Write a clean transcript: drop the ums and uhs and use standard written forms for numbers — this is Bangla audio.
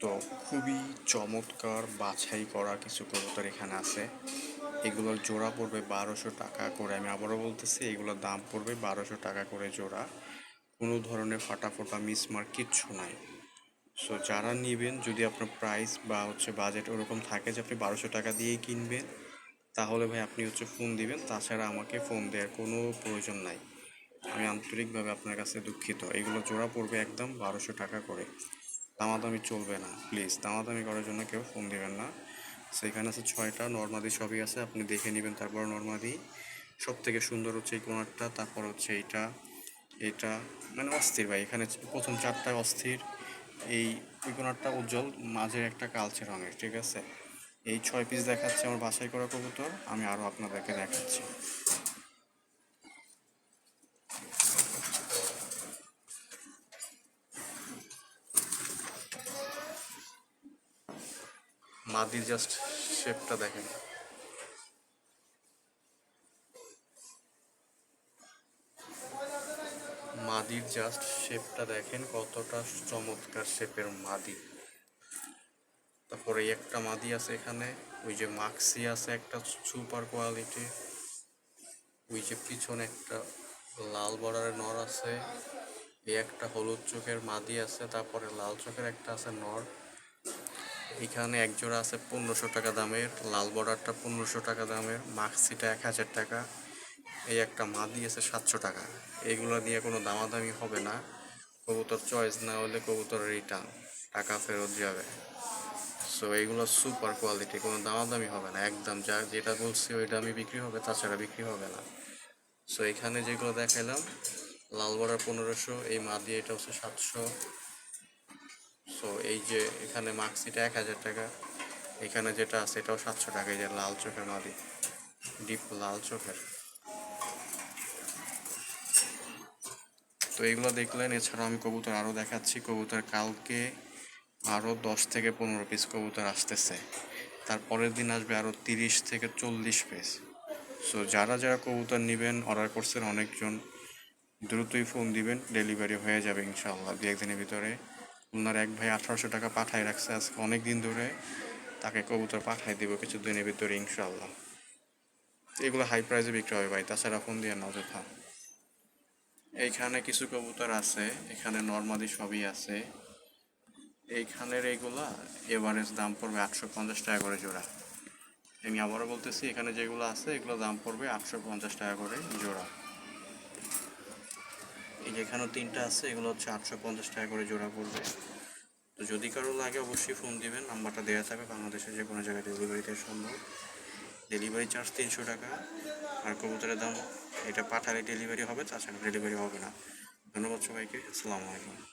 তো খুবই চমৎকার বাছাই করা কিছু কবুতর এখানে আছে। এগুলোর জোড়া পড়বে 1200 টাকা করে। আমি আবারও বলতেছি, এগুলোর দাম পড়বে 1200 টাকা করে জোড়া। কোনো ধরনের ফাটাফোটা মিসমার্ক কিচ্ছু নাই। সো যারা নেবেন, যদি আপনার প্রাইস বা বাজেট ওরকম থাকে যে আপনি 1200 টাকা দিয়েই কিনবেন, তাহলে ভাই আপনি ফোন দিবেন। তাছাড়া আমাকে ফোন দেওয়ার কোনো প্রয়োজন নাই। আমি আন্তরিকভাবে আপনার কাছে দুঃখিত। এগুলো জোড়া পড়বে একদম 1200 টাকা করে। দামাদামি চলবে না, প্লিজ। দামাদামি করার জন্য কেউ ফোন দিবেন না। সেখানে আছে 6টা, নর্মাদি সবই আছে, আপনি দেখে নেবেন। তারপর নর্মাদি সব থেকে সুন্দর হচ্ছে এই কোনারটা, তারপর এইটা, এটা মানে অস্থির ভাই। এখানে প্রথম 4টা অস্থির। ওই কোনারটা উজ্জ্বল, মাঝের একটা কালচে রঙের, ঠিক আছে। এই 6 পিস দেখাচ্ছে আমার বাছাই করা কবুতর। আমি আরও আপনাদেরকে দেখাচ্ছি। মাদির জাস্ট শেপটা দেখেন। মাদির জাস্ট শেপটা দেখেন, কতটা চমৎকার শেপের মাদি। তারপরে একটা মাদি আছে এখানে, ওই যে মাক্সি আছে একটা সুপার কোয়ালিটি। ওই যে পিছনে একটা লাল বর্ডারের নর আছে। এই একটা হলুদ চোখের মাদি আছে, তারপরে লাল চোখের একটা আছে নর। এখানে এক জোড়া আছে 1500 টাকা দামের, লাল বর্ডারটা 1500 টাকা দামের, মাক্সিটা 1000 টাকা। এই একটা মাদি আছে 700 টাকা। এইগুলো নিয়ে কোনো দামাদামি হবে না। কবুতর চয়েস না হলে কবুতর রিটার্ন, টাকা ফেরত যাবে। সো এইগুলো সুপার কোয়ালিটি, কোনো দামাদামি হবে না। একদম যা যেটা বলছি ওই দামই বিক্রি হবে, তাছাড়া বিক্রি হবে না। সো এখানে যেগুলো দেখাইলাম, লাল বর্ডার 1500, এই মাদি এটা হচ্ছে 700। সো এই যে এখানে মাক্সিটা 1000 টাকা। এখানে যেটা আছে এটাও 700 টাকা। এই যে লাল চোখের মাদি, ডিপ লাল চোখের। তো এইগুলো দেখলেন। এছাড়াও আমি কবুতর আরও দেখাচ্ছি। কবুতর কালকে আরও 10 থেকে 15 পিস কবুতর আসতেছে। তারপরের দিন আসবে আরও 30 থেকে 40 পিস। সো যারা যারা কবুতর নেবেন, অর্ডার করছেন অনেকজন, দ্রুতই ফোন দিবেন, ডেলিভারি হয়ে যাবে ইনশাল্লাহ 2-1 দিনের ভিতরে। ওনার এক ভাই 1800 টাকা পাঠায় রাখছে আজকে অনেক দিন ধরে, তাকে কবুতর পাঠাই দিব কিছু দিনের ভিতরে ইনশাল্লাহ। এগুলো হাই প্রাইসে বিক্রি হবে ভাই, তাছাড়া ফোন দিয়ে না অযথা। এইখানে কিছু কবুতর আছে, এখানে নর্মালি সবই আছে। এইখানের এইগুলা এভারেজ দাম পড়বে 850 টাকা করে জোড়া। আমি আবারও বলতেছি, এখানে যেগুলো আছে এগুলো দাম পড়বে 850 টাকা করে জোড়া। এই যে এখানেও 3টা আছে, এগুলো হচ্ছে 850 টাকা করে জোড়া পড়বে। তো যদি কারো লাগে অবশ্যই ফোন দিবেন, নাম্বারটা দেওয়া থাকবে। বাংলাদেশের যে কোনো জায়গায় ডেলিভারিতে সম্ভব। ডেলিভারি চার্জ 300 টাকা। আর কবুতরের দাম এটা পাঠালে ডেলিভারি হবে, তাছাড়া ডেলিভারি হবে না। ধন্যবাদ সবাইকে। আসসালামু আলাইকুম।